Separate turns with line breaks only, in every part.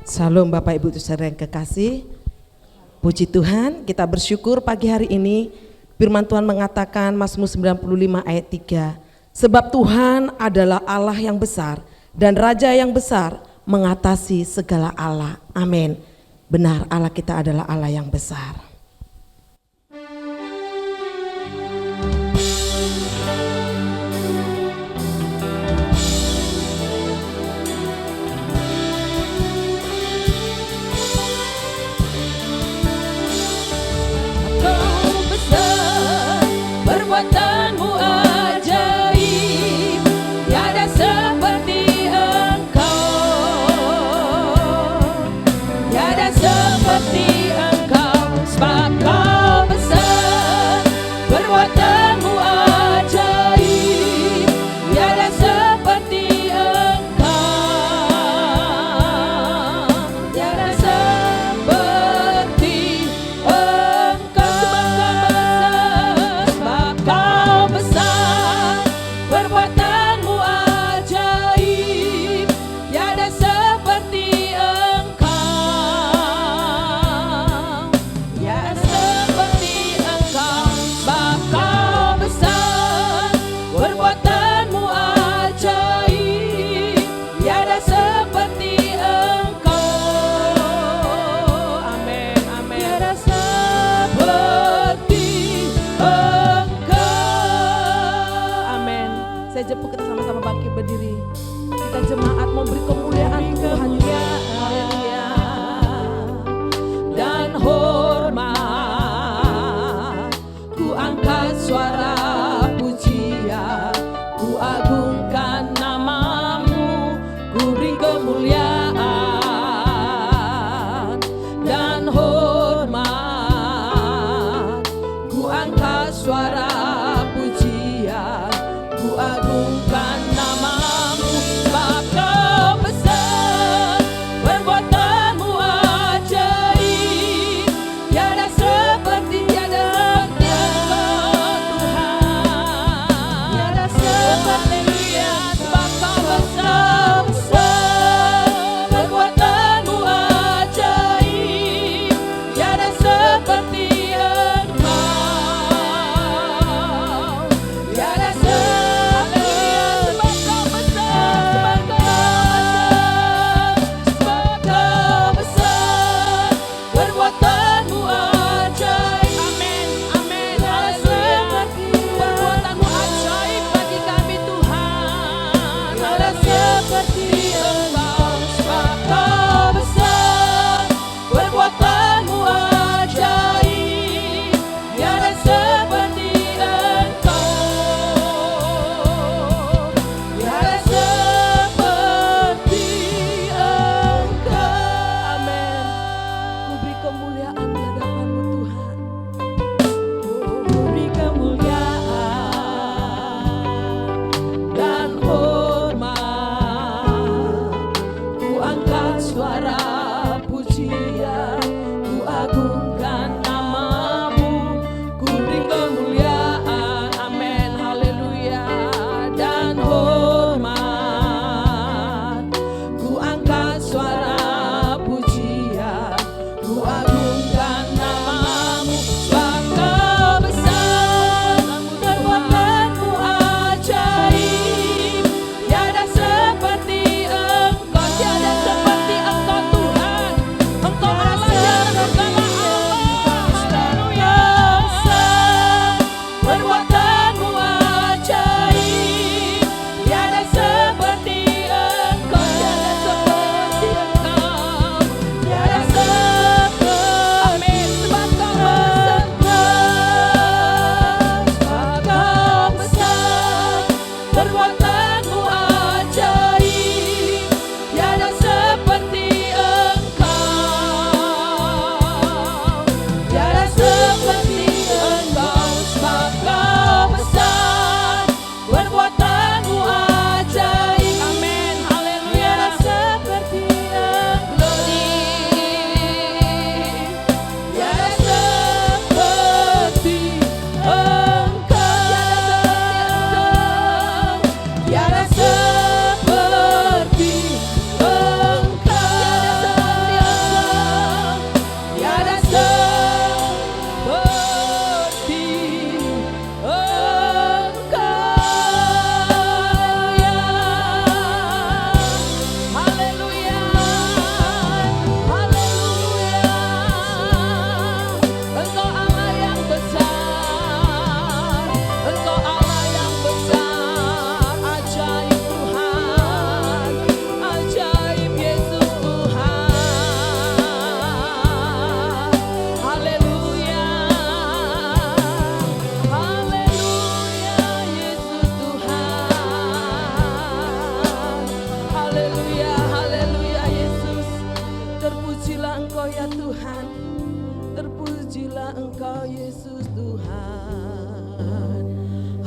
Salam Bapak Ibu saudara yang kekasih. Puji Tuhan, kita bersyukur pagi hari ini firman Tuhan mengatakan Mazmur 95 ayat 3. Sebab Tuhan adalah Allah yang besar dan Raja yang besar mengatasi segala Allah. Amin. Benar, Allah kita adalah Allah yang besar.
Perbuatanmu ajaib, tiada seperti Engkau, tiada seperti Engkau, sebab Kau besar. Perbuatanmu ajaib, tiada seperti Engkau, tiada seperti Engkau. Perbuatanmu ajaib, tiada seperti Engkau, tiada seperti Engkau, sebab Kau besar. Perbuatanmu ajaib, tiada seperti Engkau. Amin, amin. Tiada seperti
Saya jemput kita sama-sama bangkit berdiri. Kita jemaat memberi kemuliaan Tuhan.
Haleluya. Dan hormat, ku angkat suara pujian, ku agungkan namamu, ku beri kemuliaan. Dan hormat, ku angkat suara pujian, ku agungkan namamu, sebab Kau besar. Perbuatanmu ajaib, tiada seperti Tuhan, tiada seperti sebab Kau besar. Perbuatanmu ajaib, tiada seperti Engkau,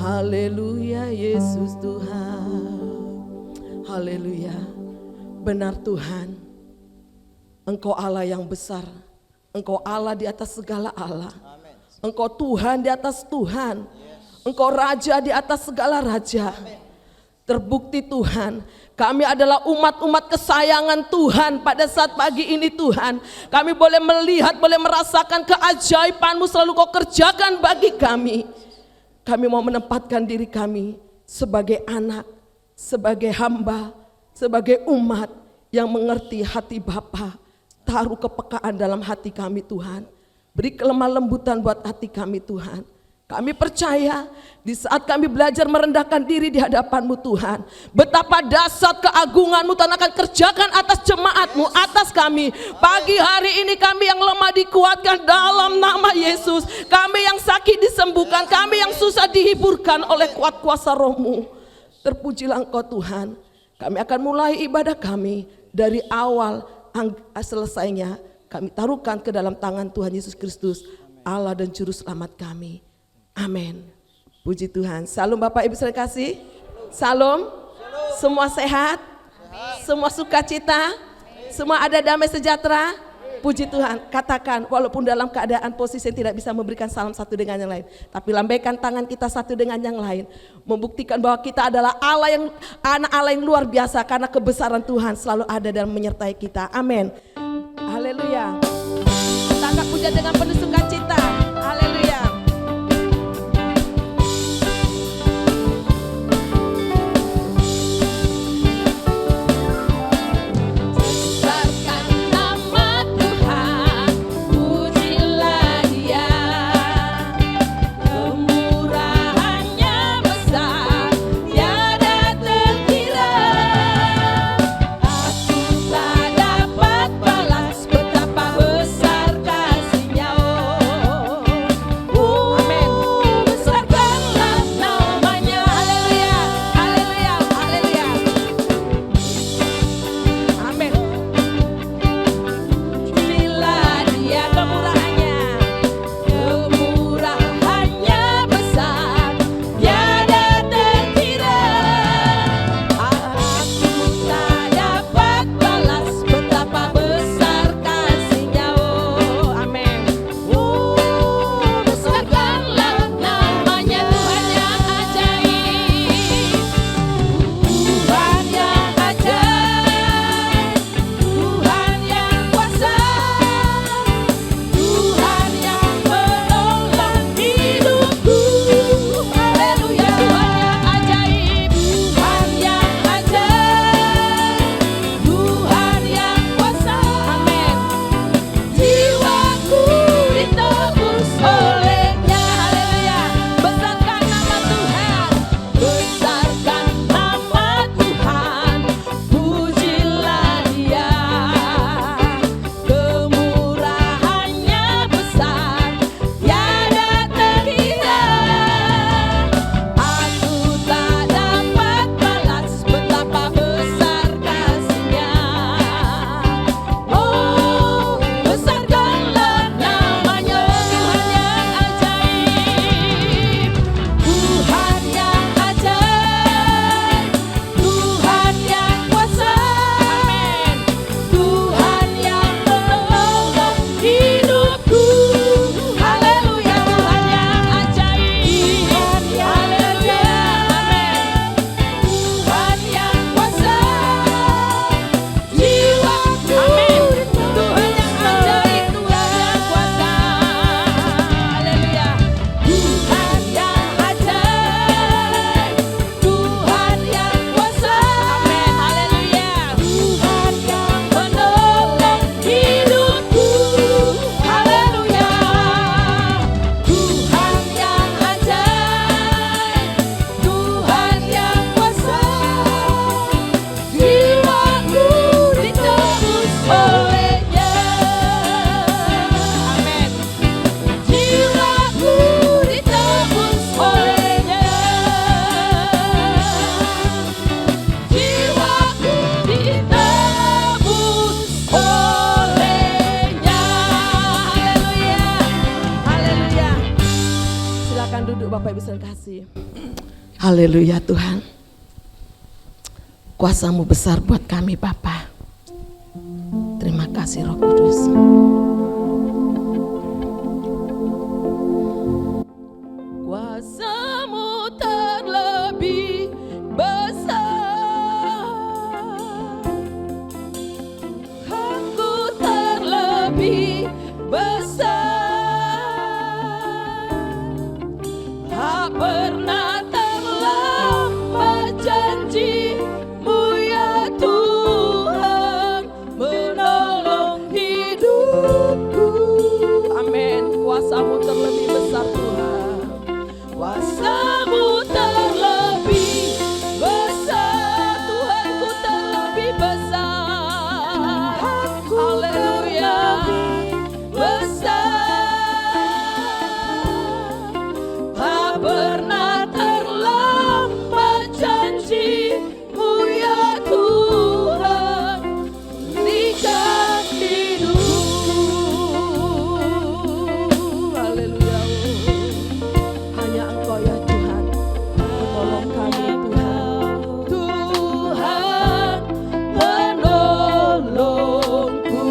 Haleluya, Yesus Tuhan. Haleluya. Benar Tuhan, Engkau Allah yang besar. Engkau Allah di atas segala Allah. Engkau Tuhan di atas Tuhan. Engkau Raja di atas segala Raja. Terbukti Tuhan, kami adalah umat-umat kesayangan Tuhan pada saat pagi ini Tuhan. Kami boleh melihat, boleh merasakan keajaiban-Mu selalu Kau kerjakan bagi kami. Kami mau menempatkan diri kami sebagai anak, sebagai hamba, sebagai umat yang mengerti hati Bapa. Taruh kepekaan dalam hati kami Tuhan. Beri kelemah lembutan buat hati kami Tuhan. Kami percaya di saat kami belajar merendahkan diri di hadapan-Mu Tuhan, betapa dahsyat keagungan-Mu Tuhan akan kerjakan atas jemaat-Mu, atas kami. Pagi hari ini kami yang lemah dikuatkan dalam nama Yesus. Kami yang sakit disembuhkan, kami yang susah dihiburkan oleh kuat kuasa Roh-Mu. Terpujilah Engkau Tuhan. Kami akan mulai ibadah kami dari awal selesainya. Kami taruhkan ke dalam tangan Tuhan Yesus Kristus, Allah dan Juru Selamat kami. Amin. Puji Tuhan. Salam Bapak Ibu sekalian kasih. Salam. Semua sehat. Semua sukacita. Semua ada damai sejahtera. Puji Tuhan. Katakan walaupun dalam keadaan posisi yang tidak bisa memberikan salam satu dengan yang lain, tapi lambaikan tangan kita satu dengan yang lain, membuktikan bahwa kita adalah anak Allah yang luar biasa, karena kebesaran Tuhan selalu ada dan menyertai kita. Amin. Haleluya. Kita angkat puja dengan penuh sukacita. Haleluya. Bapak Ibu sekalian kasih. Haleluya Tuhan. Kuasa-Mu besar buat kami Bapa. Terima kasih Roh Kudus.
Kuasa-Mu terlebih besar, Aku terlebih besar, tak pernah terlambat janji-Mu ya Tuhan, menolong hidupku. Amin. Kuasa-Mu terlebih besar Tuhan. Kuasa-Mu terlebih besar, Tuhanku terlebih besar. Haleluya, besar. Tak pernah terlambat janji-Mu ya Tuhan, berikan hidupku. Haleluya. Hanya Engkau ya Tuhan, menolong kami Tuhan. Tuhan menolongku.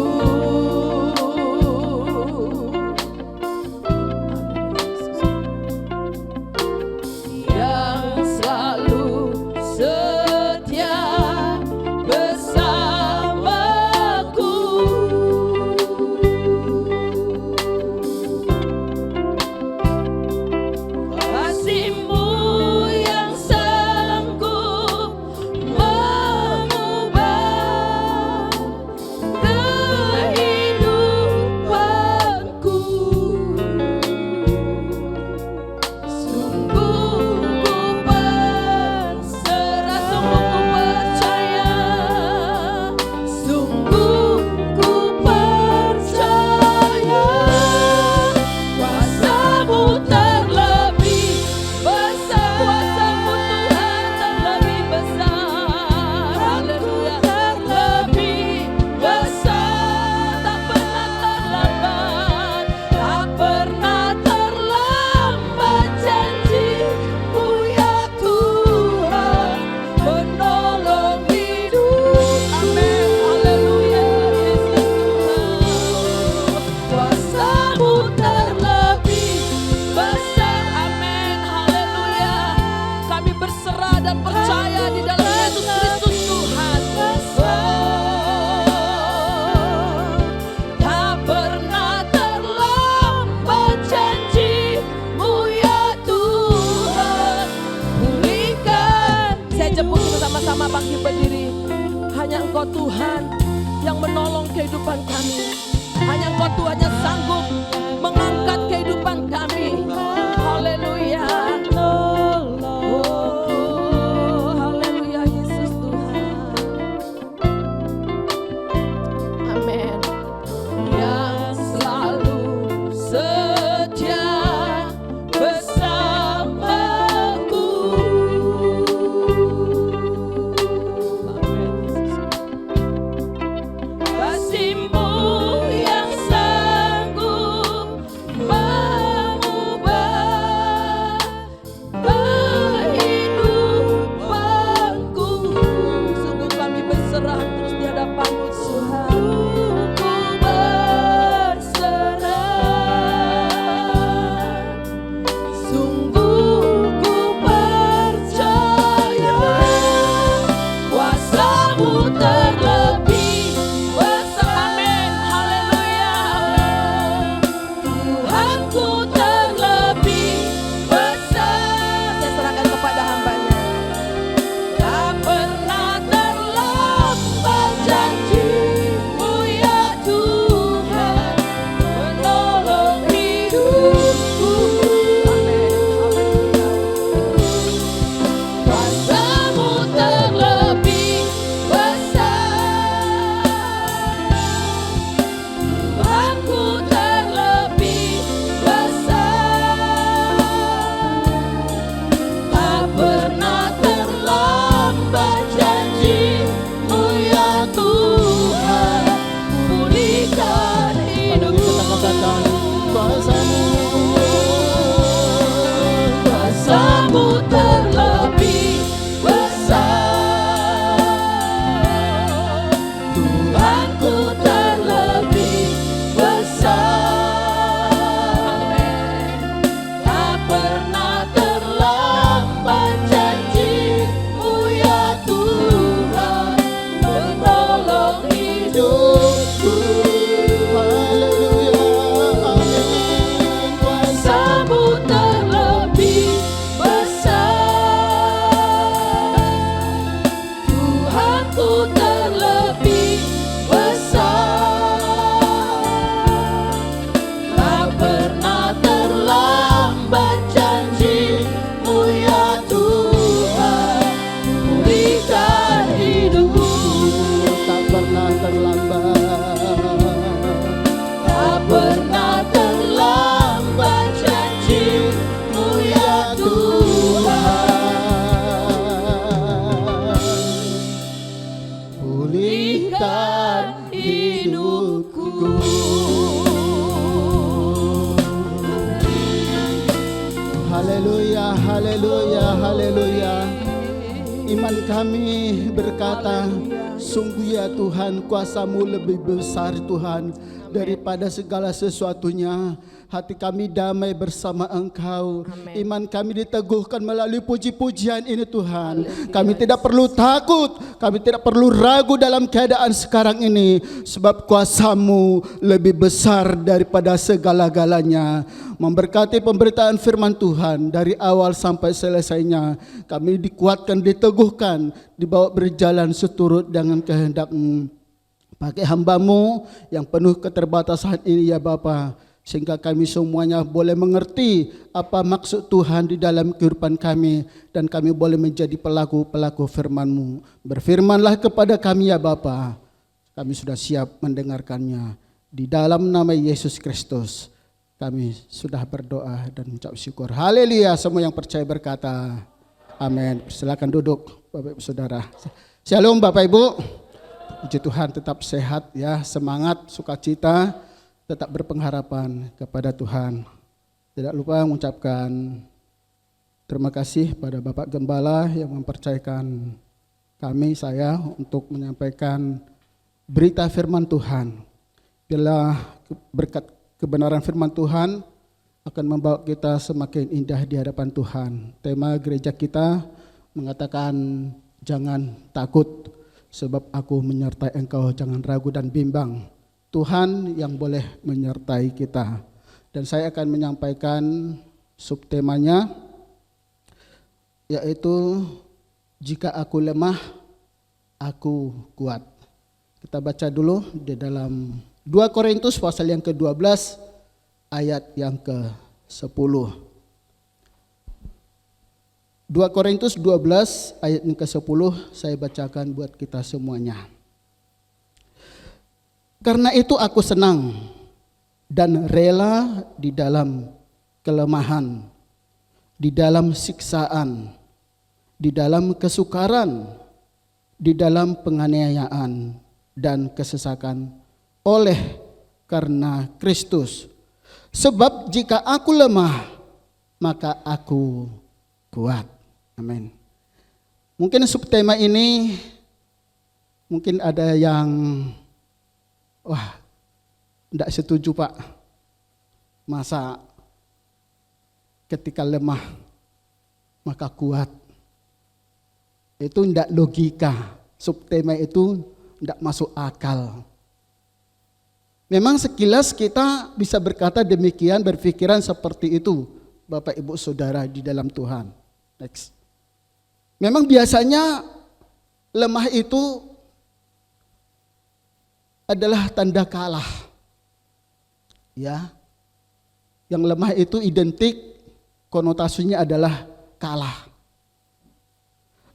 Yang selalu setia bersamaku. Kasih-Mu yang sanggup mengubah kehidupanku. Sungguh ku berserah, sungguh ku percaya, sungguh ku percaya. Kuasa-Mu terlebih besar, Kuasa-Mu Tuhan terlebih besar. Haleluya, terlebih besar, tak pernah terlambat, tak pernah terlambat janji-Mu ya Tuhan, menolong hidup. Amin. Haleluya, Yesus Tuhan. Kuasa-Mu terlebih besar. Amin. Haleluya. Kami berserah dan percaya di dalam Yesus Kristus Tuhan. Tak pernah terlambat janji-Mu ya Tuhan, pulihkan. Saya jemput kita sama-sama bangkit berdiri. Hanya Engkau Tuhan yang menolong kehidupan kami. Hanya Engkau Tuhan yang sanggup mengangkat kehidupan kami. Haleluya. Oh, haleluya Yesus Tuhan. Amin. Yang selalu setia bersamaku. Amin Yesus. Kasih-Mu yang sanggup
Haleluya, haleluya, haleluya. Iman kami berkata, sungguh ya Tuhan, kuasa-Mu lebih besar Tuhan daripada segala sesuatunya. Hati kami damai bersama Engkau. Iman kami diteguhkan melalui puji-pujian ini Tuhan. Kami tidak perlu takut, kami tidak perlu ragu dalam keadaan sekarang ini, sebab kuasa-Mu lebih besar daripada segala-galanya. Memberkati pemberitaan firman Tuhan dari awal sampai selesainya. Kami dikuatkan, diteguhkan, dibawa berjalan seturut dengan kehendak-Mu. Pakai hamba-Mu yang penuh keterbatasan ini ya Bapa, sehingga kami semuanya boleh mengerti apa maksud Tuhan di dalam kehidupan kami, dan kami boleh menjadi pelaku-pelaku firman-Mu. Berfirmanlah kepada kami ya Bapa, kami sudah siap mendengarkannya. Di dalam nama Yesus Kristus kami sudah berdoa dan mengucap syukur. Haleluya. Semua yang percaya berkata amin. Silakan duduk Bapak Ibu Saudara. Shalom Bapak Ibu. Puji Tuhan, tetap sehat ya, semangat, sukacita, tetap berpengharapan kepada Tuhan. Tidak lupa mengucapkan terima kasih pada Bapak Gembala yang mempercayakan saya untuk menyampaikan berita firman Tuhan. Bila berkat kebenaran firman Tuhan akan membawa kita semakin indah di hadapan Tuhan. Tema gereja kita mengatakan jangan takut, sebab aku menyertai engkau, jangan ragu dan bimbang. Tuhan yang boleh menyertai kita. Dan saya akan menyampaikan subtemanya, yaitu jika aku lemah, aku kuat. Kita baca dulu di dalam 2 Korintus pasal yang ke-12 ayat yang ke-10. 2 Korintus 12 ayat yang ke-10 saya bacakan buat kita semuanya. Karena itu aku senang dan rela di dalam kelemahan, di dalam siksaan, di dalam kesukaran, di dalam penganiayaan dan kesesakan oleh karena Kristus. Sebab jika aku lemah, maka aku kuat. Amin. Mungkin subtema ini mungkin ada yang tidak setuju Pak. Masa ketika lemah maka kuat? Itu tidak logika. Subtema itu tidak masuk akal. Memang sekilas kita bisa berkata demikian, berpikiran seperti itu Bapak Ibu Saudara di dalam Tuhan. Next. Memang biasanya lemah itu adalah tanda kalah. Ya. Yang lemah itu identik konotasinya adalah kalah.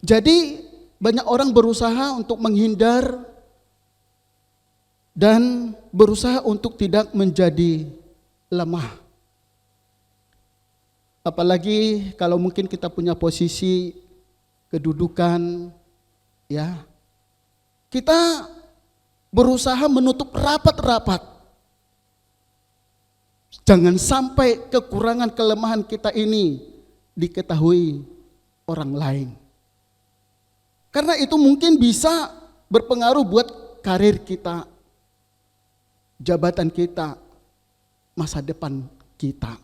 Jadi banyak orang berusaha untuk menghindar dan berusaha untuk tidak menjadi lemah. Apalagi kalau mungkin kita punya posisi kedudukan, ya, kita berusaha menutup rapat-rapat. Jangan sampai kekurangan kelemahan kita ini diketahui orang lain. Karena itu mungkin bisa berpengaruh buat karir kita, jabatan kita, masa depan kita.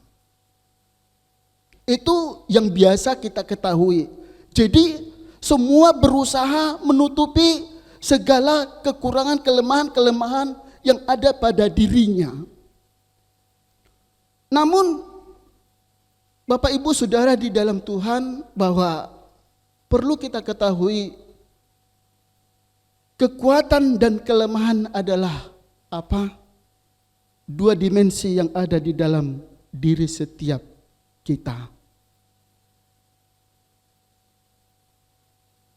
Itu yang biasa kita ketahui. Jadi semua berusaha menutupi segala kekurangan, kelemahan-kelemahan yang ada pada dirinya. Namun Bapak Ibu Saudara di dalam Tuhan, bahwa perlu kita ketahui kekuatan dan kelemahan adalah apa? Dua dimensi yang ada di dalam diri setiap kita.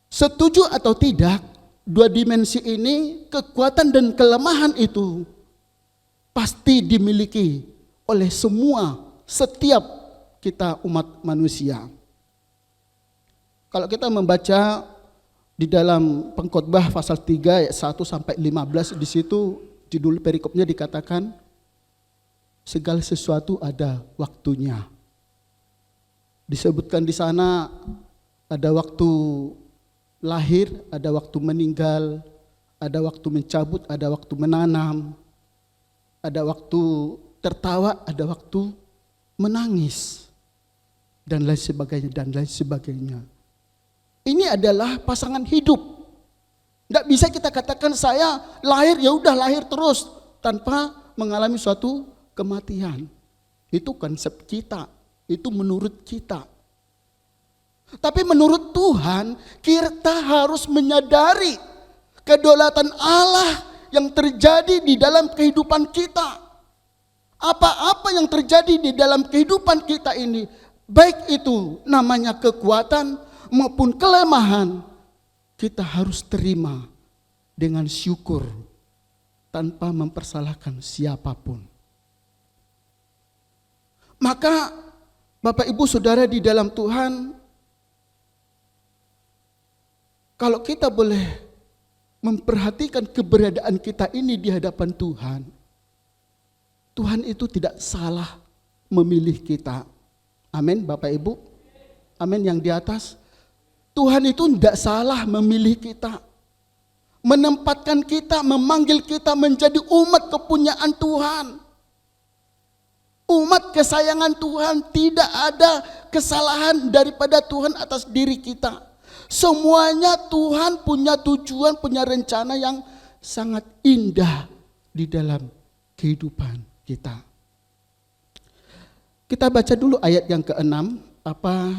Setuju atau tidak, dua dimensi ini, kekuatan dan kelemahan itu pasti dimiliki oleh semua, setiap kita umat manusia. Kalau kita membaca di dalam Pengkhotbah pasal 3 ayat 1 sampai 15, di situ judul perikopnya dikatakan segala sesuatu ada waktunya. Disebutkan di sana ada waktu lahir, ada waktu meninggal, ada waktu mencabut, ada waktu menanam, ada waktu tertawa, ada waktu menangis, dan lain sebagainya, dan lain sebagainya. Ini adalah pasangan hidup. Tidak bisa kita katakan saya lahir, ya udah lahir terus tanpa mengalami suatu kematian. Itu konsep kita, itu menurut kita. Tapi menurut Tuhan, kita harus menyadari kedaulatan Allah yang terjadi di dalam kehidupan kita. Apa-apa yang terjadi di dalam kehidupan kita ini, baik itu namanya kekuatan maupun kelemahan, kita harus terima dengan syukur tanpa mempersalahkan siapapun. Maka Bapak Ibu Saudara di dalam Tuhan, kalau kita boleh memperhatikan keberadaan kita ini di hadapan Tuhan, Tuhan itu tidak salah memilih kita. Amin Bapak Ibu. Amin yang di atas. Tuhan itu tidak salah memilih kita, menempatkan kita, memanggil kita menjadi umat kepunyaan Tuhan, umat kesayangan Tuhan. Tidak ada kesalahan daripada Tuhan atas diri kita. Semuanya Tuhan punya tujuan, punya rencana yang sangat indah di dalam kehidupan kita. Kita baca dulu ayat yang ke-6, apa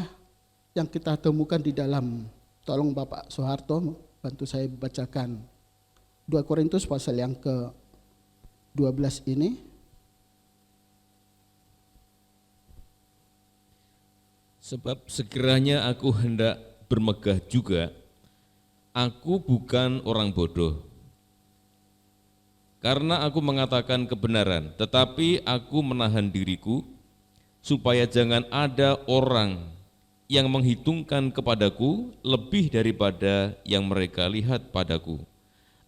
yang kita temukan di dalam. Tolong Bapak Soeharto bantu saya bacakan 2 Korintus pasal yang ke-12 ini.
Sebab sekiranya aku hendak bermegah juga, aku bukan orang bodoh. Karena aku mengatakan kebenaran, tetapi aku menahan diriku, supaya jangan ada orang yang menghitungkan kepadaku lebih daripada yang mereka lihat padaku,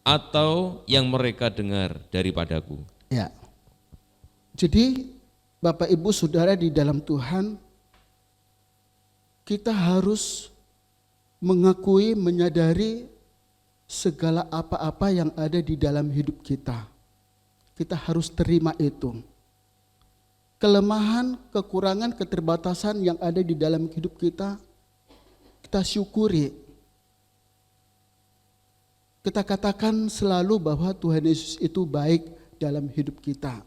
atau yang mereka dengar daripadaku.
Ya. Jadi Bapak Ibu Saudara di dalam Tuhan, kita harus mengakui, menyadari segala apa-apa yang ada di dalam hidup kita. Kita harus terima itu. Kelemahan, kekurangan, keterbatasan yang ada di dalam hidup kita, kita syukuri. Kita katakan selalu bahwa Tuhan Yesus itu baik dalam hidup kita.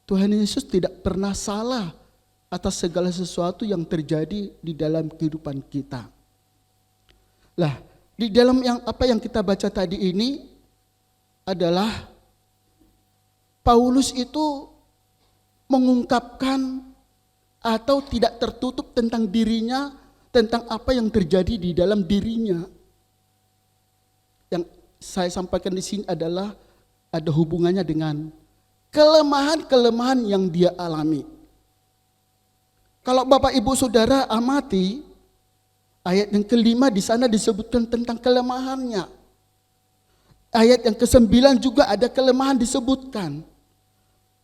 Tuhan Yesus tidak pernah salah atas segala sesuatu yang terjadi di dalam kehidupan kita. Lah, di dalam apa yang kita baca tadi ini adalah Paulus itu mengungkapkan atau tidak tertutup tentang dirinya, tentang apa yang terjadi di dalam dirinya. Yang saya sampaikan di sini adalah ada hubungannya dengan kelemahan-kelemahan yang dia alami. Kalau Bapak Ibu Saudara amati, ayat yang ke-5 di sana disebutkan tentang kelemahannya. Ayat yang ke-9 juga ada kelemahan disebutkan.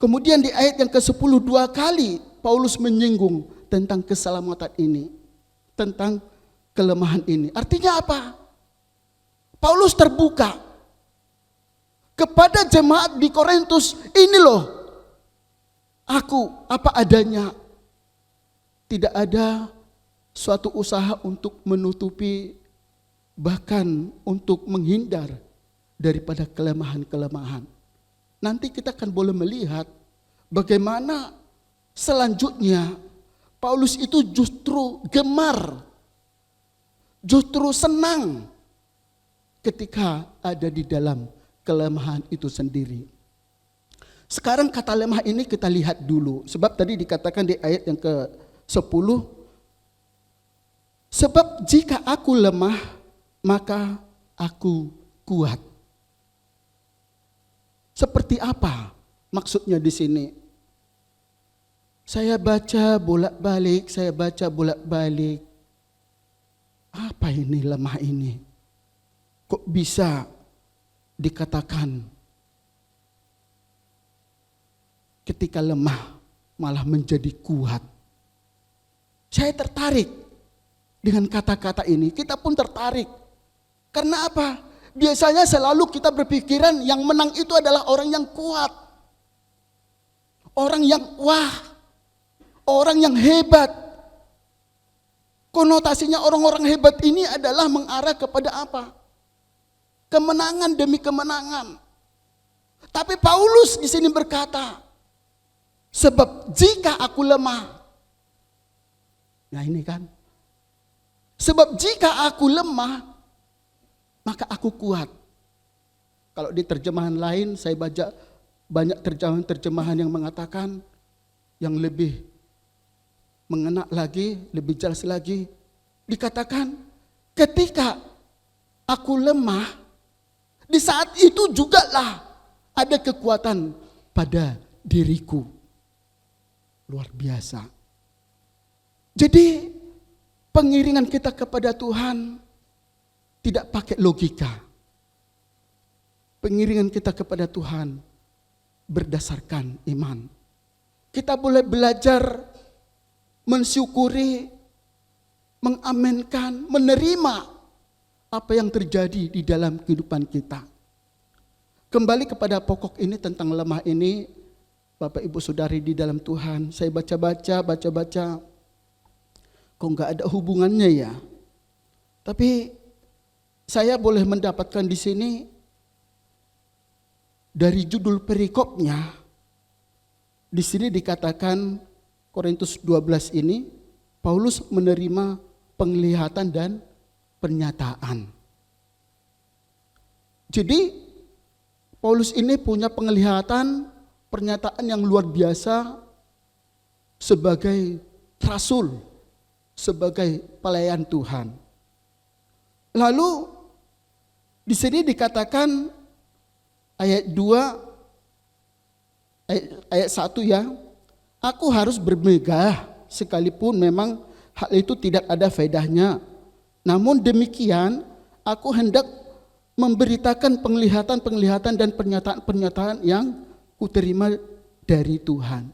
Kemudian di ayat yang ke-10 2 kali Paulus menyinggung tentang keselamatan ini, tentang kelemahan ini. Artinya apa? Paulus terbuka kepada jemaat di Korintus, ini loh, aku apa adanya. Tidak ada suatu usaha untuk menutupi, bahkan untuk menghindar daripada kelemahan-kelemahan. Nanti kita akan boleh melihat bagaimana selanjutnya Paulus itu justru gemar, justru senang ketika ada di dalam kelemahan itu sendiri. Sekarang kata lemah ini kita lihat dulu, sebab tadi dikatakan di ayat yang ke-10, sebab jika aku lemah, maka aku kuat. Seperti apa maksudnya di sini? Saya baca bolak-balik, apa ini lemah ini? Kok bisa dikatakan ketika lemah malah menjadi kuat? Saya tertarik dengan kata-kata ini. Kita pun tertarik. Karena apa? Biasanya selalu kita berpikiran yang menang itu adalah orang yang kuat. Orang yang wah. Orang yang hebat. Konotasinya orang-orang hebat ini adalah mengarah kepada apa? Kemenangan demi kemenangan. Tapi Paulus di sini berkata, sebab jika aku lemah. Nah ini kan. Sebab jika aku lemah, maka aku kuat. Kalau di terjemahan lain saya baca banyak terjemahan yang mengatakan yang lebih mengena lagi, lebih jelas lagi. Dikatakan ketika aku lemah, di saat itu jugalah ada kekuatan pada diriku. Luar biasa. Jadi pengiringan kita kepada Tuhan tidak pakai logika. Pengiringan kita kepada Tuhan berdasarkan iman. Kita boleh belajar mensyukuri, mengaminkan, menerima apa yang terjadi di dalam kehidupan kita. Kembali kepada pokok ini tentang lemah ini, Bapak Ibu Saudari di dalam Tuhan, saya baca-baca, kok nggak ada hubungannya ya. Tapi saya boleh mendapatkan di sini dari judul perikopnya. Di sini dikatakan Korintus 12 ini Paulus menerima penglihatan dan pernyataan. Jadi Paulus ini punya penglihatan, pernyataan yang luar biasa sebagai rasul, sebagai pelayan Tuhan. Lalu di sini dikatakan ayat 2, ayat 1 ya, aku harus bermegah sekalipun memang hal itu tidak ada faedahnya. Namun demikian aku hendak memberitakan penglihatan-penglihatan dan pernyataan-pernyataan yang kuterima dari Tuhan.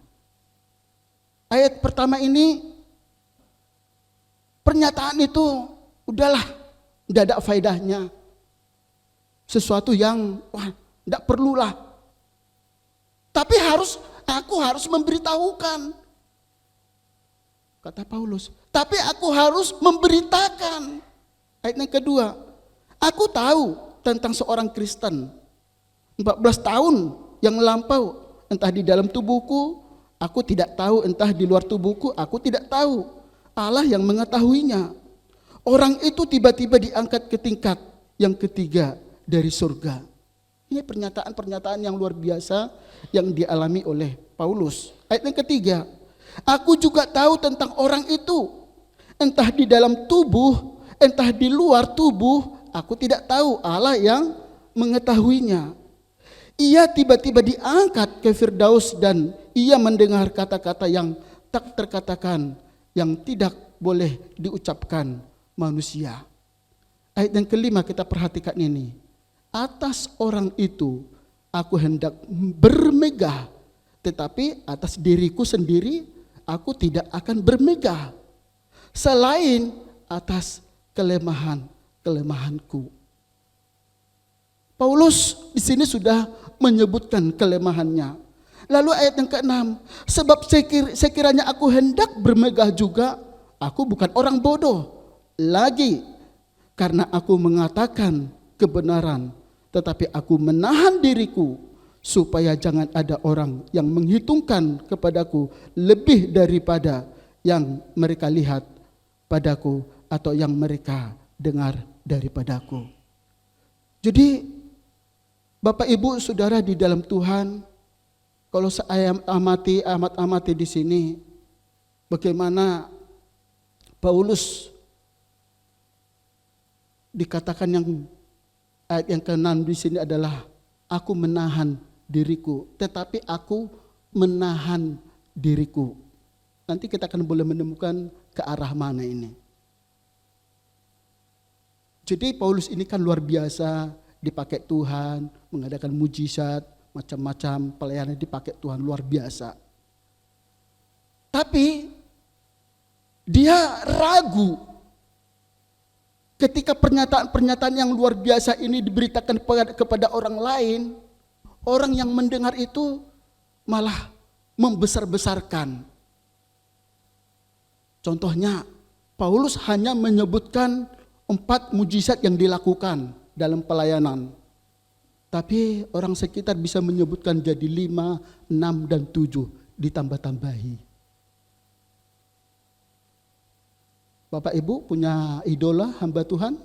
Ayat pertama ini, pernyataan itu udahlah, tidak ada faedahnya. Sesuatu yang tidak perlulah. Tapi aku harus memberitahukan. Kata Paulus, tapi aku harus memberitakan. Ayat yang kedua, aku tahu tentang seorang Kristen 14 tahun yang lampau, entah di dalam tubuhku, aku tidak tahu, entah di luar tubuhku, aku tidak tahu. Allah yang mengetahuinya. Orang itu tiba-tiba diangkat ke tingkat yang ketiga dari surga. Ini pernyataan-pernyataan yang luar biasa yang dialami oleh Paulus. Ayat yang ketiga, aku juga tahu tentang orang itu, entah di dalam tubuh, entah di luar tubuh, aku tidak tahu, Allah yang mengetahuinya. Ia tiba-tiba diangkat ke Firdaus dan ia mendengar kata-kata yang tak terkatakan, yang tidak boleh diucapkan manusia. Ayat yang kelima kita perhatikan ini. Atas orang itu aku hendak bermegah, tetapi atas diriku sendiri aku tidak akan bermegah, selain atas kelemahanku. Paulus di sini sudah menyebutkan kelemahannya. Lalu ayat yang ke-6, sebab sekiranya aku hendak bermegah juga, aku bukan orang bodoh lagi, karena aku mengatakan kebenaran, tetapi aku menahan diriku supaya jangan ada orang yang menghitungkan kepadaku lebih daripada yang mereka lihat padaku atau yang mereka dengar daripadaku. Jadi Bapak Ibu Saudara di dalam Tuhan, kalau saya amati di sini bagaimana Paulus dikatakan yang ayat yang ke-6 di sini adalah aku menahan diriku, tetapi aku menahan diriku. Nanti kita akan boleh menemukan ke arah mana ini. Jadi Paulus ini kan luar biasa, dipakai Tuhan, mengadakan mujizat, macam-macam pelayanan dipakai Tuhan luar biasa. Tapi Dia ragu ketika pernyataan-pernyataan yang luar biasa ini diberitakan kepada orang lain. Orang yang mendengar itu malah membesar-besarkan. Contohnya, Paulus hanya menyebutkan 4 mujizat yang dilakukan dalam pelayanan. Tapi orang sekitar bisa menyebutkan jadi 5, 6, dan 7 ditambah-tambahi. Bapak Ibu punya idola hamba Tuhan?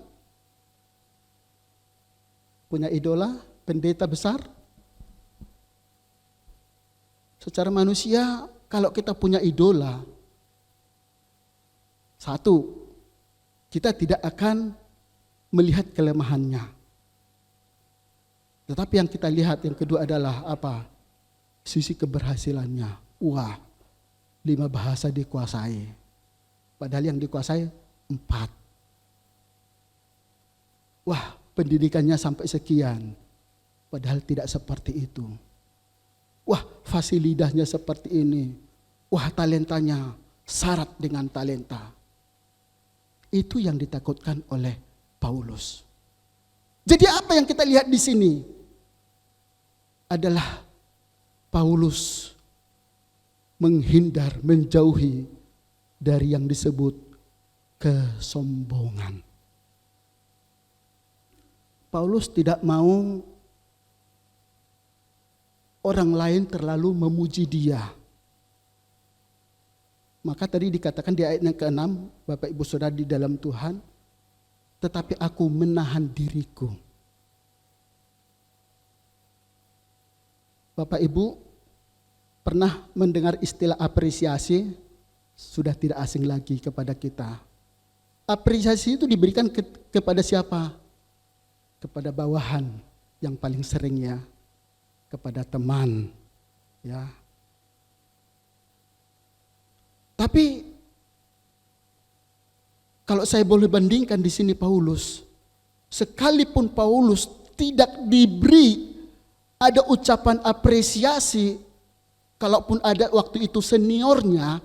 Punya idola pendeta besar? Secara manusia, kalau kita punya idola, satu, kita tidak akan melihat kelemahannya. Tetapi yang kita lihat yang kedua adalah apa? Sisi keberhasilannya. Wah, 5 bahasa dikuasai. Padahal yang dikuasai 4. Wah, pendidikannya sampai sekian. Padahal tidak seperti itu. Wah, fasilitasnya seperti ini. Wah, talentanya syarat dengan talenta. Itu yang ditakutkan oleh Paulus. Jadi apa yang kita lihat di sini adalah Paulus menghindar, menjauhi dari yang disebut kesombongan. Paulus tidak mau orang lain terlalu memuji dia. Maka tadi dikatakan di ayat yang ke-6, Bapak Ibu Saudara di dalam Tuhan, tetapi aku menahan diriku. Bapak Ibu pernah mendengar istilah apresiasi, sudah tidak asing lagi kepada kita. Apresiasi itu diberikan kepada siapa? Kepada bawahan yang paling seringnya, kepada teman, ya. Tapi kalau saya boleh bandingkan di sini Paulus, sekalipun Paulus tidak diberi ada ucapan apresiasi, kalaupun ada waktu itu seniornya,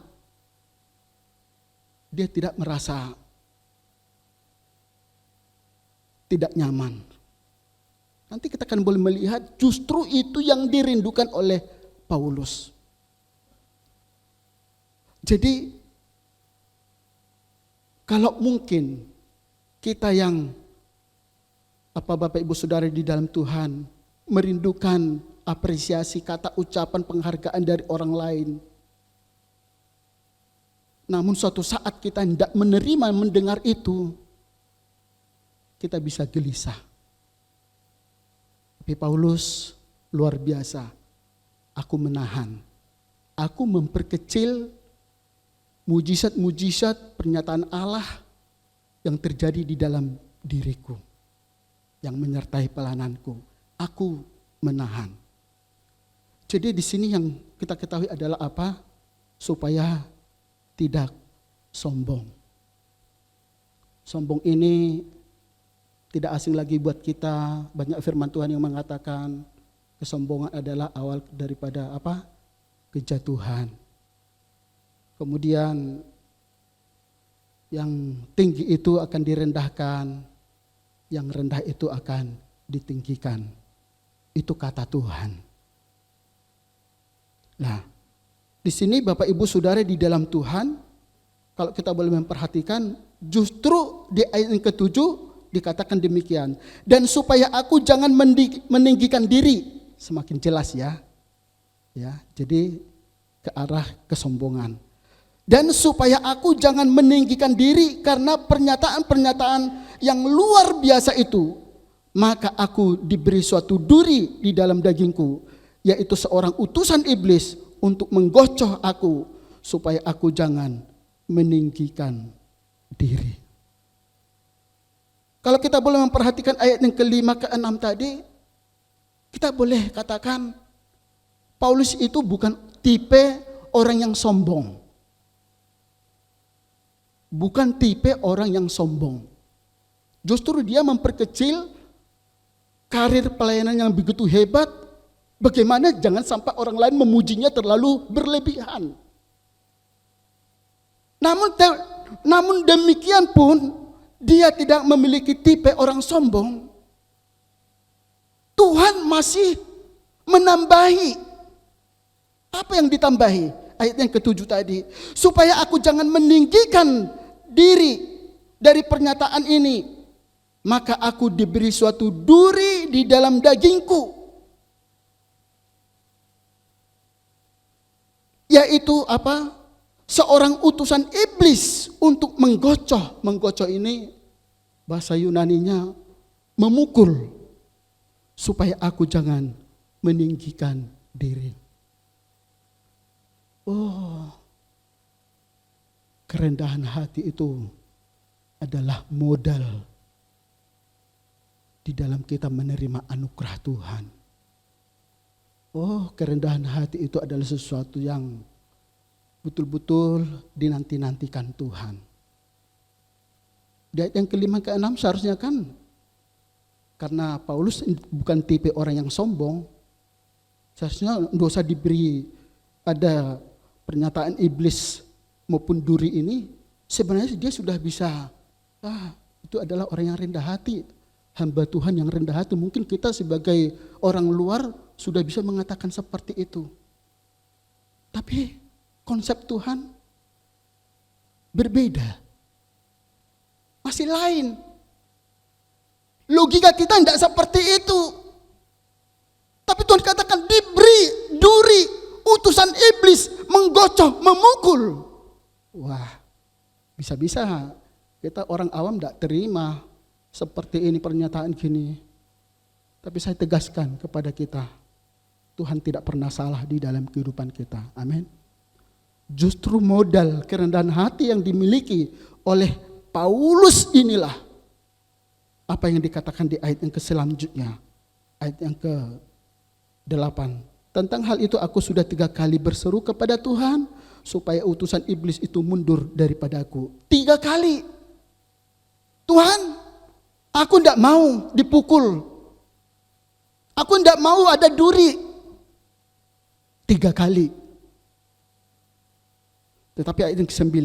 dia tidak merasa tidak nyaman. Nanti kita akan boleh melihat justru itu yang dirindukan oleh Paulus. Jadi kalau mungkin kita yang Bapak Ibu Saudara di dalam Tuhan merindukan apresiasi, kata ucapan penghargaan dari orang lain. Namun suatu saat kita tidak menerima mendengar itu, kita bisa gelisah. Tapi Paulus luar biasa. Aku menahan. Aku memperkecil mujizat-mujizat pernyataan Allah yang terjadi di dalam diriku, yang menyertai pelananku. Aku menahan. Jadi di sini yang kita ketahui adalah apa? Supaya tidak sombong. Sombong ini tidak asing lagi buat kita. Banyak firman Tuhan yang mengatakan kesombongan adalah awal daripada apa? Kejatuhan. Kemudian yang tinggi itu akan direndahkan, yang rendah itu akan ditinggikan. Itu kata Tuhan. Nah, di sini Bapak Ibu Saudara di dalam Tuhan, kalau kita boleh memperhatikan, justru di ayat yang ke-7 dikatakan demikian. Dan supaya aku jangan meninggikan diri, semakin jelas ya. Ya, jadi ke arah kesombongan. Dan supaya aku jangan meninggikan diri karena pernyataan-pernyataan yang luar biasa itu, maka aku diberi suatu duri di dalam dagingku, yaitu seorang utusan iblis untuk menggocoh aku, supaya aku jangan meninggikan diri. Kalau kita boleh memperhatikan ayat yang ke-5 ke-6 tadi, kita boleh katakan Paulus itu bukan tipe orang yang sombong. Bukan tipe orang yang sombong. Justru dia memperkecil karir pelayanan yang begitu hebat. Bagaimana jangan sampai orang lain memujinya terlalu berlebihan. Namun namun demikian pun dia tidak memiliki tipe orang sombong. Tuhan masih menambahi. Apa yang ditambahi? Ayat yang ke-7 tadi. Supaya aku jangan meninggikan diri dari pernyataan ini. Maka aku diberi suatu duri di dalam dagingku. Yaitu apa? Seorang utusan iblis untuk menggocoh. Menggocoh ini bahasa Yunaninya memukul. Supaya aku jangan meninggikan diri. Oh, kerendahan hati itu adalah modal di dalam kita menerima anugerah Tuhan. Oh, kerendahan hati itu adalah sesuatu yang betul-betul dinanti-nantikan Tuhan. Di ayat yang ke-5 ke-6 seharusnya kan, karena Paulus bukan tipe orang yang sombong, seharusnya dosa diberi ada pernyataan iblis maupun duri ini, sebenarnya dia sudah bisa, itu adalah orang yang rendah hati, hamba Tuhan yang rendah hati. Mungkin kita sebagai orang luar sudah bisa mengatakan seperti itu. Tapi konsep Tuhan berbeda. Masih lain. Logika kita tidak seperti itu. Tapi Tuhan katakan diberi duri, utusan iblis menggocoh, memukul. Wah, bisa-bisa kita orang awam tidak terima seperti ini pernyataan gini. Tapi saya tegaskan kepada kita, Tuhan tidak pernah salah di dalam kehidupan kita. Amin. Justru modal kerendahan hati yang dimiliki oleh Paulus inilah apa yang dikatakan di ayat yang selanjutnya, ayat yang ke-8. Tentang hal itu aku sudah 3 kali berseru kepada Tuhan supaya utusan iblis itu mundur daripadaku. 3 kali. Tuhan, aku tidak mau dipukul. Aku tidak mau ada duri. 3 kali. Tetapi ayat yang ke-9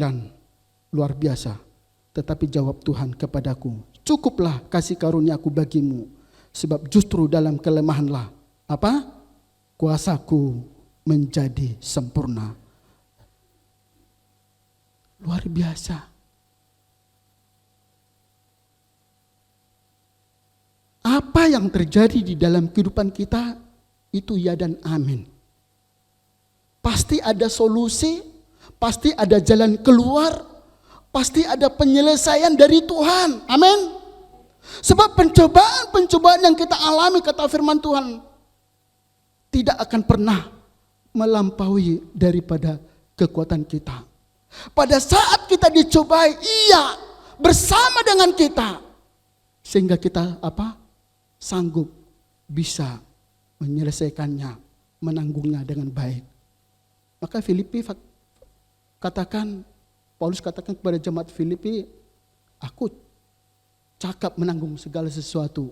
luar biasa. Tetapi jawab Tuhan kepadaku, cukuplah kasih karuniaku bagimu, sebab justru dalam kelemahanlah apa? Kuasaku menjadi sempurna. Luar biasa. Apa yang terjadi di dalam kehidupan kita itu ya dan amin. Pasti ada solusi, pasti ada jalan keluar, pasti ada penyelesaian dari Tuhan. Amin. Sebab pencobaan-pencobaan yang kita alami, kata firman Tuhan, tidak akan pernah melampaui daripada kekuatan kita. Pada saat kita dicobai, iya, bersama dengan kita, sehingga kita apa? Sanggup bisa menyelesaikannya, menanggungnya dengan baik. Maka Filipi katakan, Paulus katakan kepada jemaat Filipi, aku cakap menanggung segala sesuatu,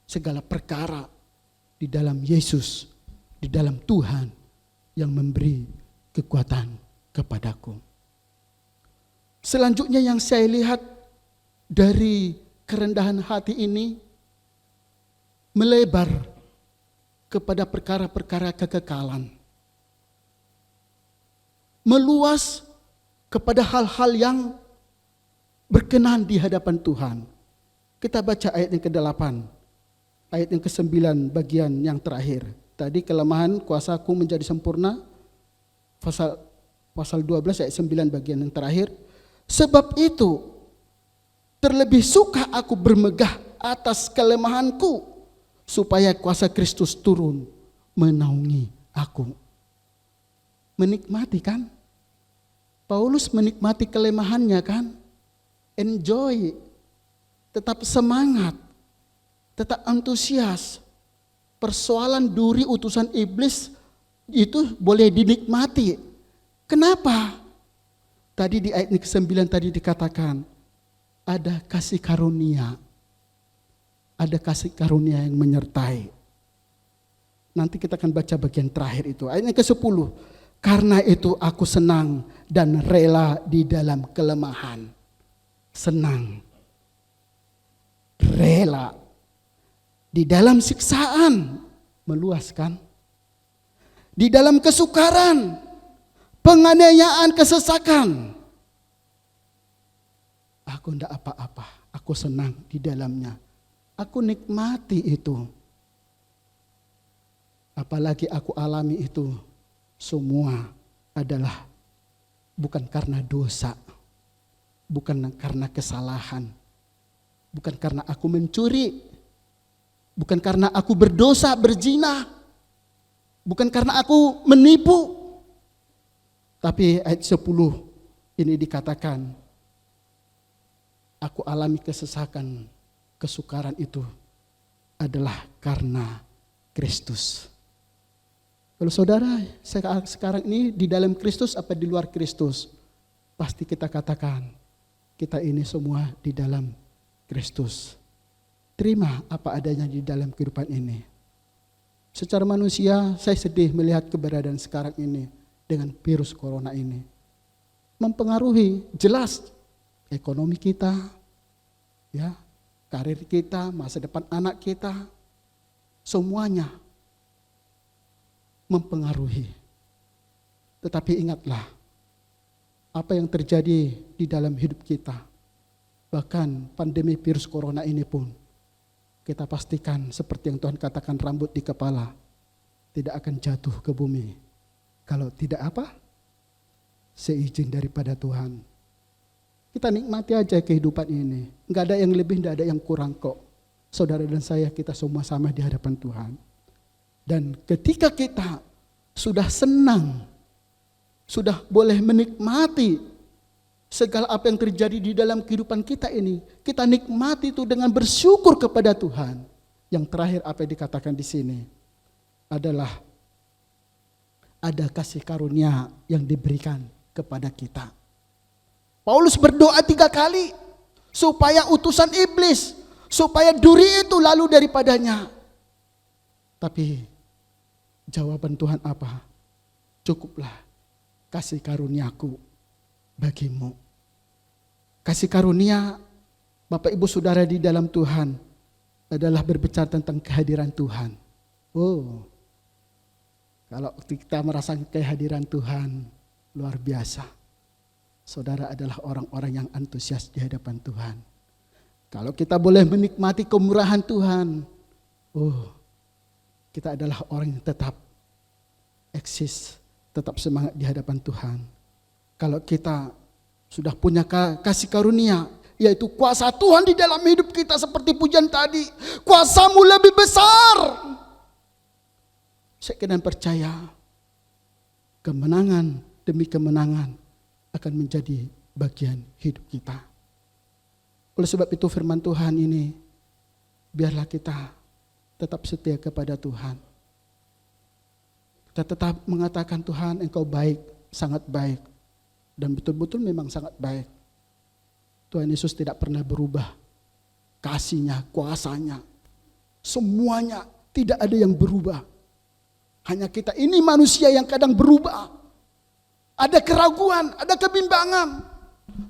segala perkara di dalam Yesus, di dalam Tuhan yang memberi kekuatan kepadaku. Selanjutnya yang saya lihat dari kerendahan hati ini melebar kepada perkara-perkara kekekalan. Meluas kepada hal-hal yang berkenan di hadapan Tuhan. Kita baca ayat yang ke-8, ayat yang ke-9 bagian yang terakhir. Tadi kelemahan kuasaku menjadi sempurna, pasal 12 ayat 9 bagian yang terakhir. Sebab itu terlebih suka aku bermegah atas kelemahanku, supaya kuasa Kristus turun menaungi aku. Menikmati kan? Paulus menikmati kelemahannya kan? Enjoy. Tetap semangat. Tetap antusias. Persoalan duri utusan iblis itu boleh dinikmati. Kenapa? Tadi di ayat ke-9 tadi dikatakan ada kasih karunia. Ada kasih karunia yang menyertai. Nanti kita akan baca bagian terakhir itu. Ayat yang ke-10. Karena itu aku senang dan rela di dalam kelemahan. Senang, rela di dalam siksaan, meluaskan. Di dalam kesukaran, penganiayaan, kesesakan. Aku tidak apa-apa, aku senang di dalamnya. Aku nikmati itu. Apalagi aku alami itu semua adalah bukan karena dosa, bukan karena kesalahan, bukan karena aku mencuri, bukan karena aku berdosa, berzina, bukan karena aku menipu. Tapi ayat 10 ini dikatakan, aku alami kesesakan, kesukaran itu adalah karena Kristus. Kalau saudara sekarang ini di dalam Kristus apa di luar Kristus? Pasti kita katakan, kita ini semua di dalam Kristus. Terima apa adanya di dalam kehidupan ini. Secara manusia saya sedih melihat keberadaan sekarang ini dengan virus corona ini. Mempengaruhi jelas ekonomi kita, ya, karir kita, masa depan anak kita, semuanya mempengaruhi. Tetapi ingatlah apa yang terjadi di dalam hidup kita. Bahkan pandemi virus corona ini pun kita pastikan seperti yang Tuhan katakan, rambut di kepala tidak akan jatuh ke bumi. Kalau tidak apa? Seizin daripada Tuhan. Kita nikmati aja kehidupan ini. Enggak ada yang lebih, enggak ada yang kurang kok. Saudara dan saya, kita semua sama di hadapan Tuhan. Dan ketika kita sudah senang, sudah boleh menikmati segala apa yang terjadi di dalam kehidupan kita ini, kita nikmati itu dengan bersyukur kepada Tuhan. Yang terakhir apa yang dikatakan di sini adalah ada kasih karunia yang diberikan kepada kita. Paulus berdoa 3 kali supaya utusan iblis, supaya duri itu lalu daripadanya. Tapi jawaban Tuhan apa? Cukuplah kasih karuniaku bagimu. Kasih karunia Bapak Ibu Saudara di dalam Tuhan adalah berbicara tentang kehadiran Tuhan. Oh, kalau kita merasakan kehadiran Tuhan luar biasa. Saudara adalah orang-orang yang antusias di hadapan Tuhan. Kalau kita boleh menikmati kemurahan Tuhan, oh, kita adalah orang yang tetap eksis, tetap semangat di hadapan Tuhan. Kalau kita sudah punya kasih karunia, yaitu kuasa Tuhan di dalam hidup kita seperti pujian tadi, kuasamu lebih besar. Saya kena percaya kemenangan demi kemenangan akan menjadi bagian hidup kita. Oleh sebab itu firman Tuhan ini, biarlah kita tetap setia kepada Tuhan. Kita tetap mengatakan, Tuhan Engkau baik, sangat baik. Dan betul-betul memang sangat baik. Tuhan Yesus tidak pernah berubah. Kasih-Nya, kuasanya, semuanya tidak ada yang berubah. Hanya kita ini manusia yang kadang berubah. Ada keraguan, ada kebimbangan.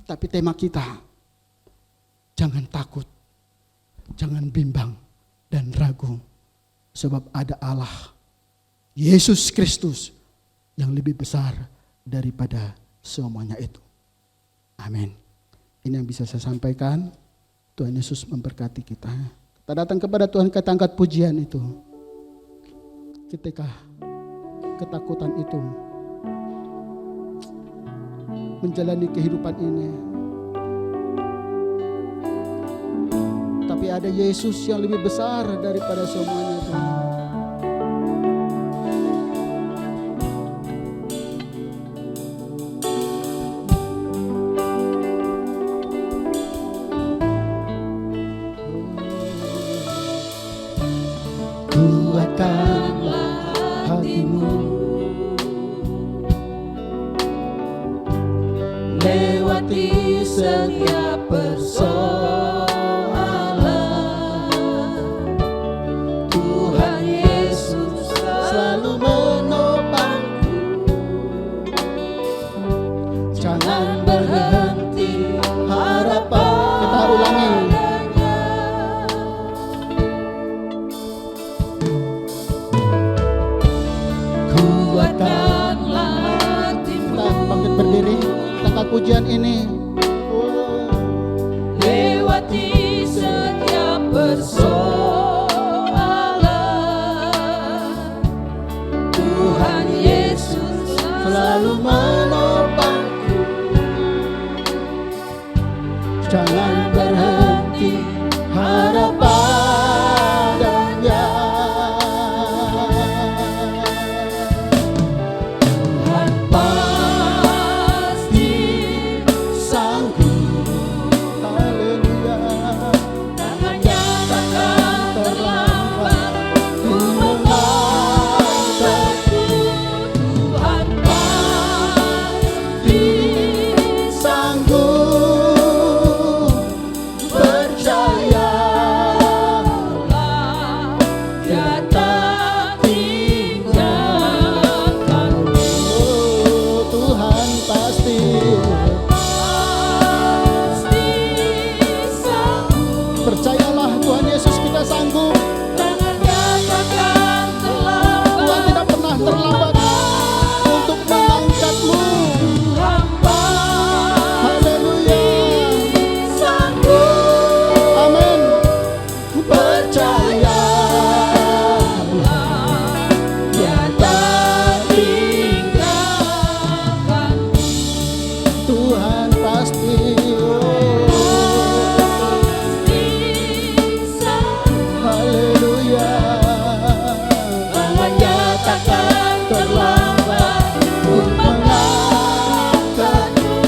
Tapi tema kita, jangan takut, jangan bimbang dan ragu. Sebab ada Allah, Yesus Kristus, yang lebih besar daripada semuanya itu. Amin. Ini yang bisa saya sampaikan. Tuhan Yesus memberkati kita. Kita datang kepada Tuhan, kita angkat pujian itu. Ketika ketakutan itu menjalani kehidupan ini, tapi ada Yesus yang lebih besar daripada semuanya itu. Kuatkanlah hatimu lewati setiap persoalan. Tuhan Yesus selalu menopangku
di setiap persoalan. Tuhan Yesus
selalu menopangku. Jangan berhenti harap padanya.
Tuhan pasti
Sanggup, haleluya.
tangannya takkan terlambat ku mengangkatku. Tuhan pasti
Sanggup,
percayalah, Dia tak tinggalkanmu.
oh Tuhan pasti.
Pasti sanggup,
Percayalah Tuhan Yesus, kita sanggup.
tangannya takkan
Tuhan
terlambat.
tidak pernah terlambat untuk mengangkatmu.
Tuhan
Haleluya.
sanggup,
Amin. Percaya
Dia tak tinggalkanmu.
Tuhan pasti. Haleluya.
Tangannya takkan terlambat untuk mengangkatmu.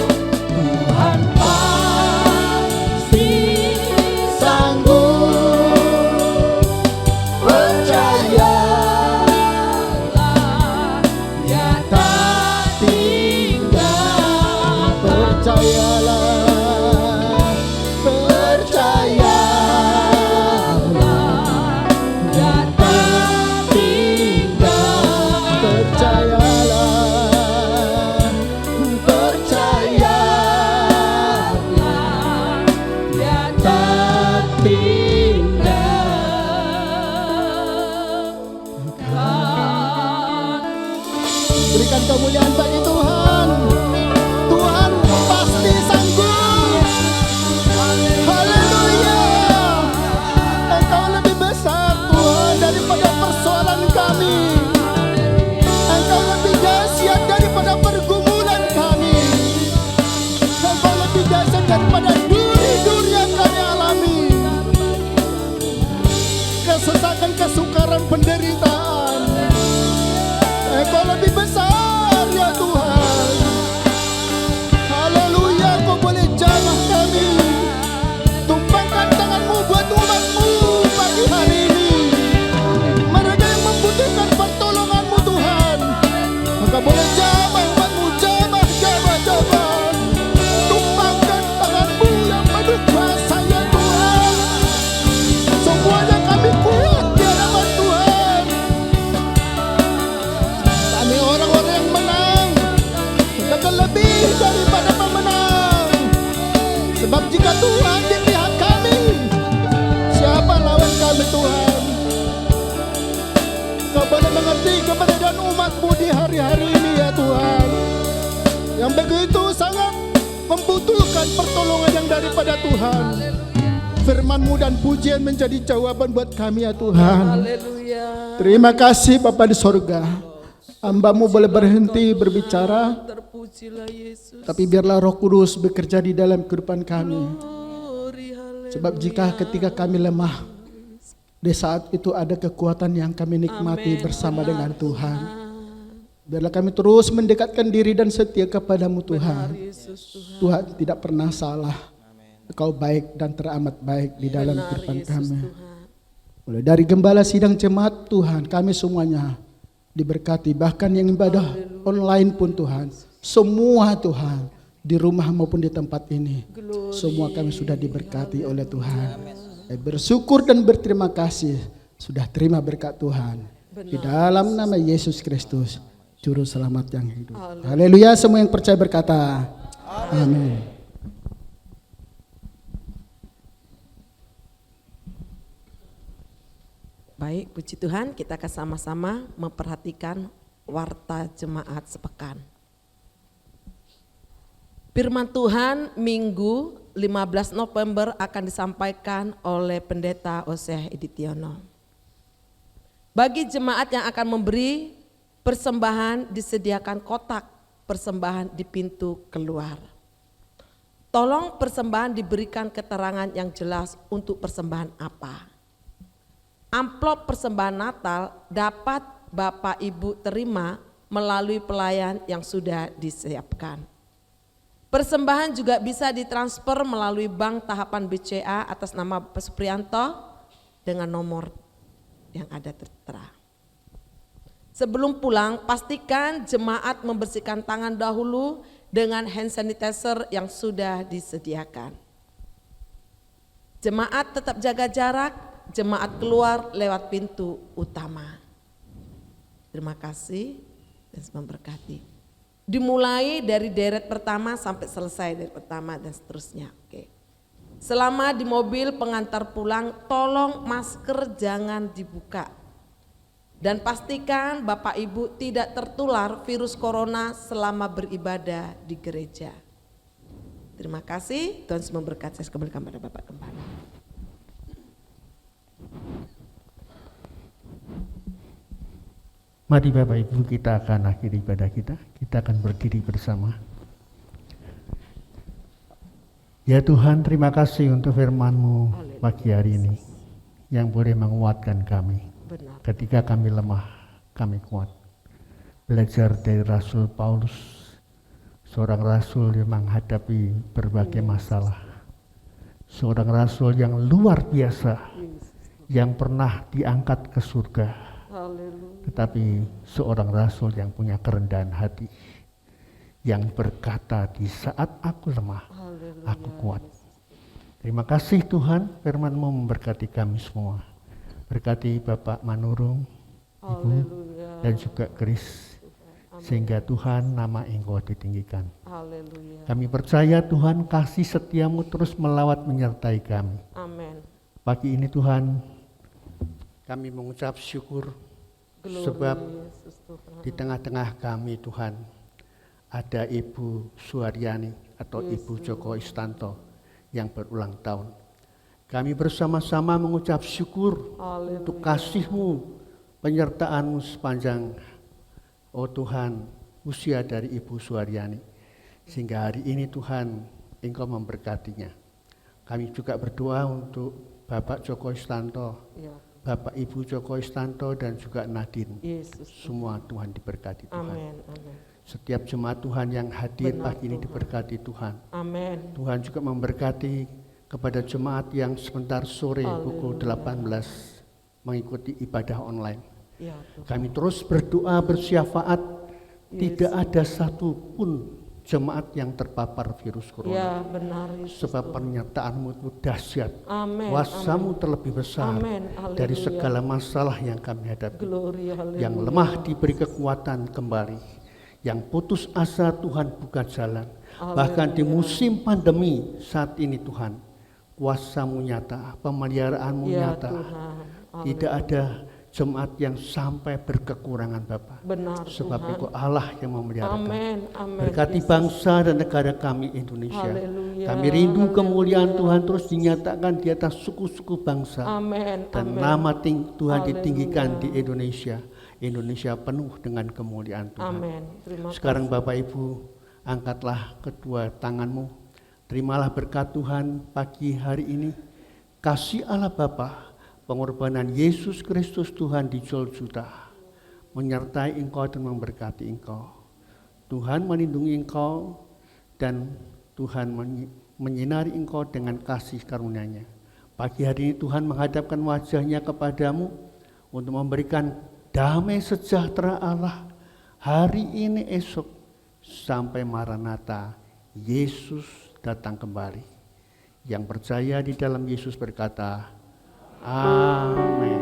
Tuhan pasti
Sanggup,
percayalah, Dia tak tinggalkanmu.
percayalah, percayalah,
Dia tak tinggalkanmu.
percayalah, percayalah.
Dia tak tinggalkanmu.
Berikan kemuliaan bagi Tuhan. Tuhan pasti sanggup. Haleluya. Engkau lebih besar Tuhan daripada persoalan kami. Engkau lebih dahsyat daripada pergumulan kami. Engkau lebih dahsyat daripada duri-duri yang kami alami. Kesesakan, kesukaran, penderitaan. Engkau lebih besar ya Tuhan. Haleluya, Kau boleh jamah kami. Tumpangkan tangan-Mu buat umat-Mu pagi hari ini. Mereka yang membutuhkan pertolongan-Mu Tuhan. Engkau boleh jamah umat-Mu, jamah, jamah, jamah. Tumpangkan tangan-Mu yang penuh kuasa ya Tuhan. Semuanya kami kuat di hadapan Tuhan. Kami orang-orang yang menang, bahkan lebih daripada pemenang. Sebab jika Tuhan di pihak kami, siapa lawan kami Tuhan? Kau boleh mengerti keberadaan umat-Mu di hari-hari ini ya Tuhan, yang begitu sangat membutuhkan pertolongan yang daripada Tuhan. Firman-Mu dan pujian menjadi jawaban buat kami ya Tuhan.
Haleluya.
Terima kasih Bapa di sorga. Hamba-Mu boleh berhenti berbicara,
Terpujilah Yesus.
tapi biarlah Roh Kudus bekerja di dalam kehidupan kami.
Glory, haleluya.
Sebab jika ketika kami lemah, di saat itu ada kekuatan yang kami nikmati bersama dengan Tuhan. Biarlah kami terus mendekatkan diri dan setia kepadamu Tuhan.
Yesus Tuhan.
Tuhan tidak pernah salah. Engkau baik dan teramat baik di dalam kehidupan kami. Mulai dari gembala sidang jemaat Tuhan, kami semuanya diberkati. Bahkan yang ibadah online pun Tuhan, semua Tuhan, di rumah maupun di tempat ini, semua kami sudah diberkati oleh Tuhan. Kami bersyukur dan berterima kasih sudah terima berkat Tuhan. Di dalam nama Yesus Kristus, Juru Selamat yang hidup. Haleluya, semua yang percaya berkata, amin.
Baik, puji Tuhan, kita akan sama-sama memperhatikan warta jemaat sepekan. Firman Tuhan Minggu 15 November akan disampaikan oleh Pendeta Hosea Editiono. Bagi jemaat yang akan memberi persembahan, disediakan kotak persembahan di pintu keluar. Tolong persembahan diberikan keterangan yang jelas untuk persembahan apa. Amplop persembahan Natal dapat Bapak Ibu terima melalui pelayan yang sudah disiapkan. Persembahan juga bisa ditransfer melalui bank tahapan BCA atas nama Bapak Supriyanto dengan nomor yang ada tertera. Sebelum pulang, pastikan jemaat membersihkan tangan dahulu dengan hand sanitizer yang sudah disediakan. Jemaat tetap jaga jarak, jemaat keluar lewat pintu utama. Terima kasih dan memberkati. Dimulai dari deret pertama sampai selesai deret pertama dan seterusnya. Oke. Selama di mobil pengantar pulang, tolong masker jangan dibuka. Dan pastikan Bapak Ibu tidak tertular virus corona selama beribadah di gereja. Terima kasih, Tuhan Yesus memberkati. Saya kembalikan pada Bapak Gembala.
Mari Bapak Ibu, kita akan akhiri ibadah kita akan berdiri bersama. Ya Tuhan, terima kasih untuk firman-Mu pagi hari ini yang boleh menguatkan kami.
Benar.
Ketika kami lemah, kami kuat. Belajar dari Rasul Paulus, seorang rasul yang menghadapi berbagai masalah. Seorang rasul yang luar biasa, yang pernah diangkat ke surga. Tetapi seorang rasul yang punya kerendahan hati, yang berkata di saat aku lemah, aku kuat. Terima kasih Tuhan, firman-Mu memberkati kami semua. Berkati Bapak Manurung, Ibu, dan juga Kris, sehingga Tuhan nama Engkau ditinggikan. Kami percaya Tuhan kasih setia-Mu terus melawat menyertai kami.
Amin.
Pagi ini Tuhan, kami mengucap syukur sebab di tengah-tengah kami Tuhan ada Ibu Suharyani atau Ibu Joko Istanto yang berulang tahun. Kami bersama-sama mengucap syukur untuk kasih-Mu, penyertaan-Mu sepanjang, oh Tuhan, usia dari Ibu Suharyani. Sehingga hari ini Tuhan, Engkau memberkatinya. Kami juga berdoa untuk Bapak Joko Istanto, Bapak Ibu Joko Istanto dan juga Nadine. Semua Tuhan diberkati Tuhan.
Amin. Amin.
Setiap jemaat Tuhan yang hadir pagi ini diberkati Tuhan.
Amin.
Tuhan juga memberkati kepada jemaat yang sebentar sore pukul 18 mengikuti ibadah online.
Ya,
Kami terus berdoa bersyafaat, tidak ada satupun jemaat yang terpapar virus corona.
Ya, benar. Yesus.
Sebab penyertaan-Mu itu dahsyat.
Amin.
Kuasa-Mu terlebih besar
Amin.
dari
Haleluya.
segala masalah yang kami hadapi.
Glory, haleluya.
Yang lemah diberi kekuatan kembali. Yang putus asa Tuhan buka jalan. Bahkan di musim pandemi saat ini Tuhan, kuasa-Mu nyata, pemeliharaanmu
Ya,
nyata.
Tuhan.
Tidak ada jemaat yang sampai berkekurangan Bapa.
Benar,
Sebab
Tuhan.
Engkau Allah yang memelihara kami.
Amin. Amin.
Berkati
Yesus.
bangsa dan negara kami Indonesia.
Haleluya.
Kami rindu
Haleluya.
kemuliaan Tuhan terus dinyatakan di atas suku-suku bangsa.
Amin.
Dan
Amin.
nama Tuhan
Haleluya.
ditinggikan di Indonesia. Indonesia penuh dengan kemuliaan Tuhan.
Amin. Terima
Sekarang
kasih.
Bapak Ibu, angkatlah kedua tanganmu. Terimalah berkat Tuhan pagi hari ini. Kasih Allah Bapa, pengorbanan Yesus Kristus Tuhan di Golgota menyertai engkau dan memberkati engkau. Tuhan melindungi engkau dan Tuhan menyinari engkau dengan kasih karunia-Nya. Pagi hari ini Tuhan menghadapkan wajah-Nya kepadamu untuk memberikan damai sejahtera Allah hari ini esok sampai Maranatha Yesus datang kembali. Yang percaya di dalam Yesus berkata, Amin.